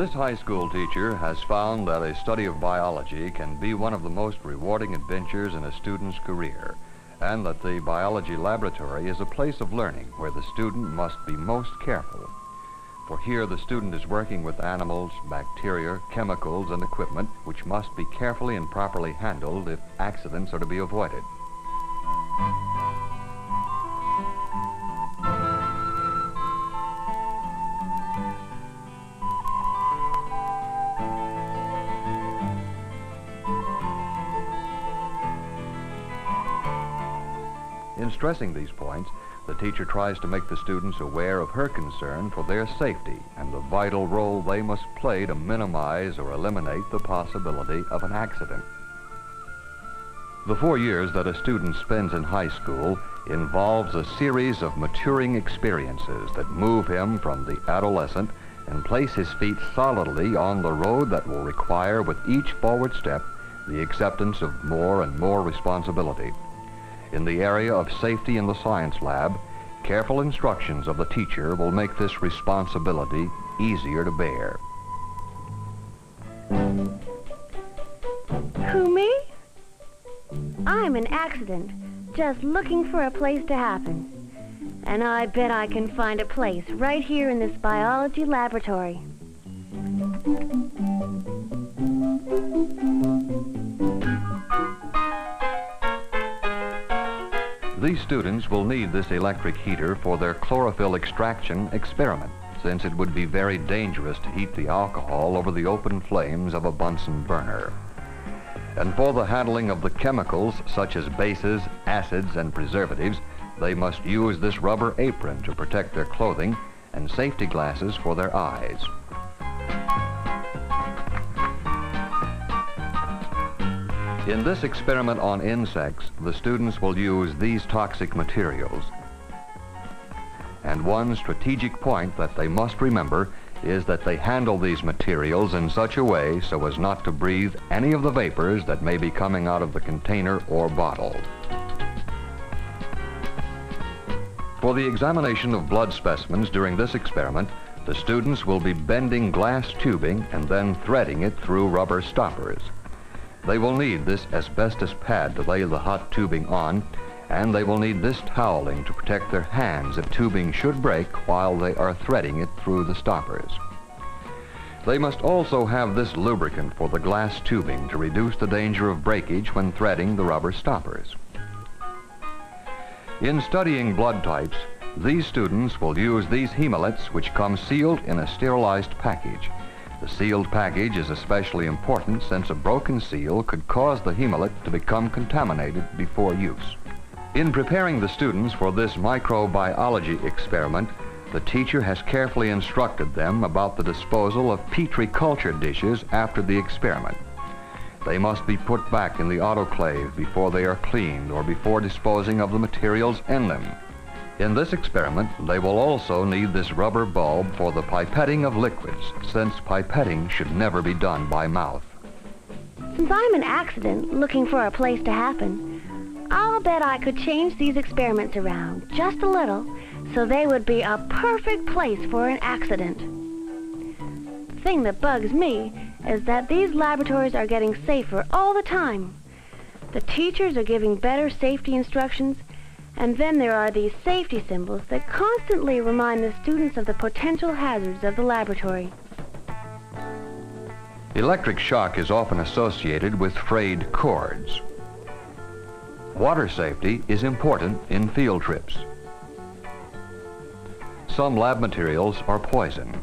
This high school teacher has found that a study of biology can be one of the most rewarding adventures in a student's career, and that the biology laboratory is a place of learning where the student must be most careful. For here the student is working with animals, bacteria, chemicals, and equipment which must be carefully and properly handled if accidents are to be avoided. In stressing these points, the teacher tries to make the students aware of her concern for their safety and the vital role they must play to minimize or eliminate the possibility of an accident. The 4 years that a student spends in high school involves a series of maturing experiences that move him from the adolescent and place his feet solidly on the road that will require with each forward step the acceptance of more and more responsibility. In the area of safety in the science lab, careful instructions of the teacher will make this responsibility easier to bear. Who, me? I'm an accident, just looking for a place to happen. And I bet I can find a place right here in this biology laboratory. These students will need this electric heater for their chlorophyll extraction experiment, since it would be very dangerous to heat the alcohol over the open flames of a Bunsen burner. And for the handling of the chemicals such as bases, acids, and preservatives, they must use this rubber apron to protect their clothing and safety glasses for their eyes. In this experiment on insects, the students will use these toxic materials. And one strategic point that they must remember is that they handle these materials in such a way so as not to breathe any of the vapors that may be coming out of the container or bottle. For the examination of blood specimens during this experiment, the students will be bending glass tubing and then threading it through rubber stoppers. They will need this asbestos pad to lay the hot tubing on, and they will need this toweling to protect their hands if tubing should break while they are threading it through the stoppers. They must also have this lubricant for the glass tubing to reduce the danger of breakage when threading the rubber stoppers. In studying blood types, these students will use these hemolets which come sealed in a sterilized package. The sealed package is especially important since a broken seal could cause the hemolet to become contaminated before use. In preparing the students for this microbiology experiment, the teacher has carefully instructed them about the disposal of Petri culture dishes after the experiment. They must be put back in the autoclave before they are cleaned or before disposing of the materials in them. In this experiment, they will also need this rubber bulb for the pipetting of liquids, since pipetting should never be done by mouth. Since I'm an accident looking for a place to happen, I'll bet I could change these experiments around just a little so they would be a perfect place for an accident. The thing that bugs me is that these laboratories are getting safer all the time. The teachers are giving better safety instructions, and then there are these safety symbols that constantly remind the students of the potential hazards of the laboratory. Electric shock is often associated with frayed cords. Water safety is important in field trips. Some lab materials are poison.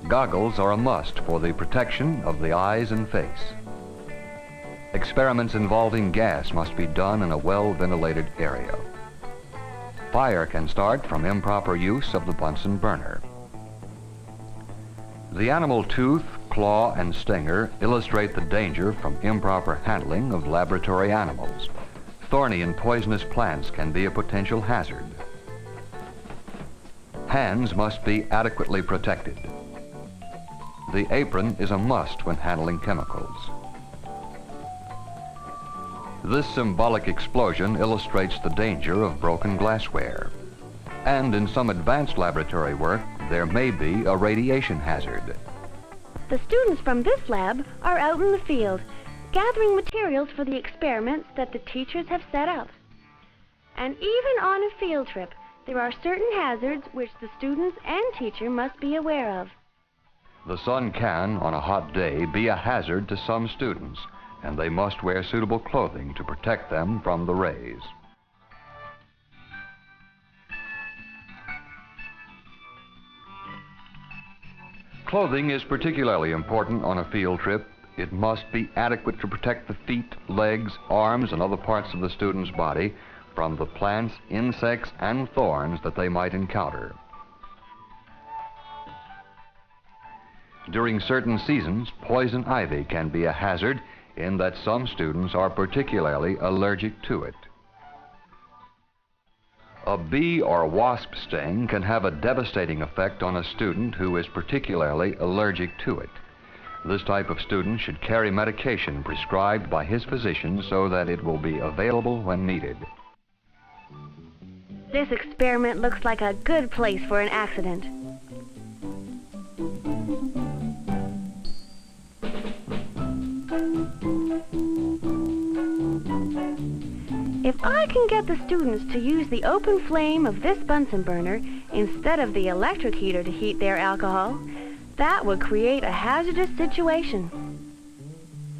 Goggles are a must for the protection of the eyes and face. Experiments involving gas must be done in a well-ventilated area. Fire can start from improper use of the Bunsen burner. The animal tooth, claw, and stinger illustrate the danger from improper handling of laboratory animals. Thorny and poisonous plants can be a potential hazard. Hands must be adequately protected. The apron is a must when handling chemicals. This symbolic explosion illustrates the danger of broken glassware. And in some advanced laboratory work, there may be a radiation hazard. The students from this lab are out in the field, gathering materials for the experiments that the teachers have set up. And even on a field trip, there are certain hazards which the students and teacher must be aware of. The sun can, on a hot day, be a hazard to some students, and they must wear suitable clothing to protect them from the rays. Clothing is particularly important on a field trip. It must be adequate to protect the feet, legs, arms, and other parts of the student's body from the plants, insects, and thorns that they might encounter. During certain seasons, poison ivy can be a hazard in that some students are particularly allergic to it. A bee or wasp sting can have a devastating effect on a student who is particularly allergic to it. This type of student should carry medication prescribed by his physician so that it will be available when needed. This experiment looks like a good place for an accident. If I can get the students to use the open flame of this Bunsen burner instead of the electric heater to heat their alcohol, that would create a hazardous situation.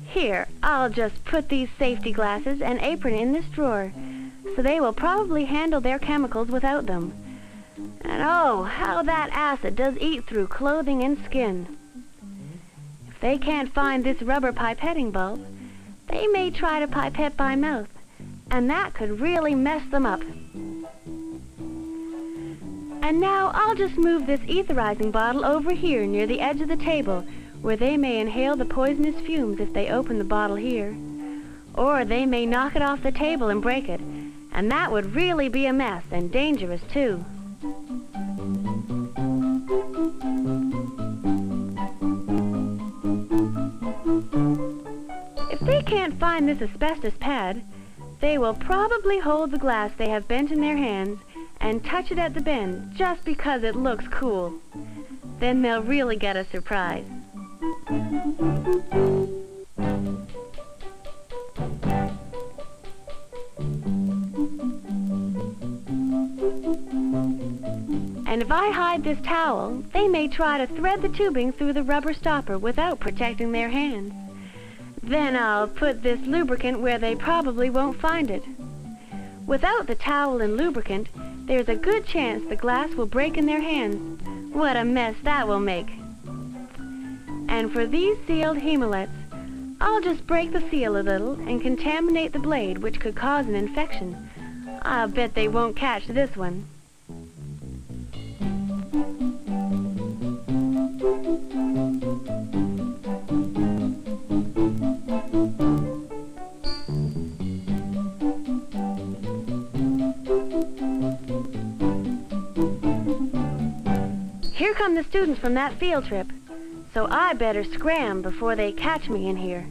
Here, I'll just put these safety glasses and apron in this drawer, so they will probably handle their chemicals without them. And oh, how that acid does eat through clothing and skin. If they can't find this rubber pipetting bulb, they may try to pipette by mouth, and that could really mess them up. And now I'll just move this etherizing bottle over here near the edge of the table, where they may inhale the poisonous fumes if they open the bottle here. Or they may knock it off the table and break it, and that would really be a mess and dangerous too. If they can't find this asbestos pad, they will probably hold the glass they have bent in their hands and touch it at the bend just because it looks cool. Then they'll really get a surprise. And if I hide this towel, they may try to thread the tubing through the rubber stopper without protecting their hands. Then I'll put this lubricant where they probably won't find it. Without the towel and lubricant, there's a good chance the glass will break in their hands. What a mess that will make. And for these sealed hemolets, I'll just break the seal a little and contaminate the blade, which could cause an infection. I'll bet they won't catch this one. Here come the students from that field trip, so I better scram before they catch me in here.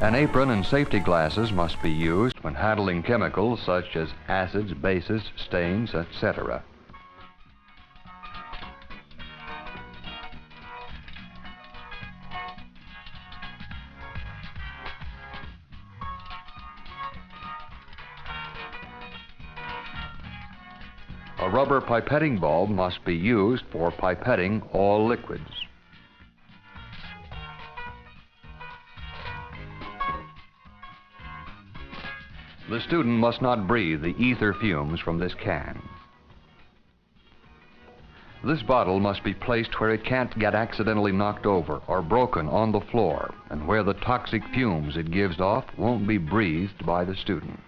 An apron and safety glasses must be used when handling chemicals such as acids, bases, stains, etc. A rubber pipetting bulb must be used for pipetting all liquids. The student must not breathe the ether fumes from this can. This bottle must be placed where it can't get accidentally knocked over or broken on the floor, and where the toxic fumes it gives off won't be breathed by the student.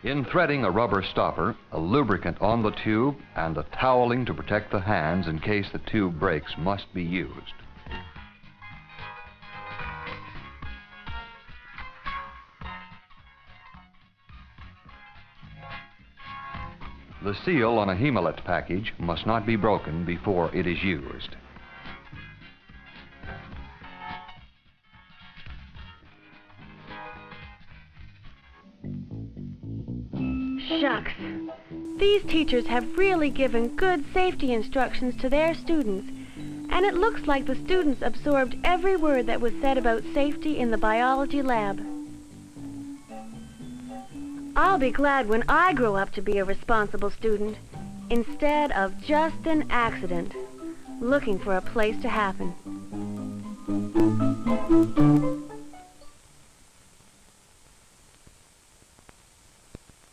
In threading a rubber stopper, a lubricant on the tube and a toweling to protect the hands in case the tube breaks must be used. The seal on a Hemalette package must not be broken before it is used. Shucks. These teachers have really given good safety instructions to their students, and it looks like the students absorbed every word that was said about safety in the biology lab. I'll be glad when I grow up to be a responsible student, instead of just an accident, looking for a place to happen.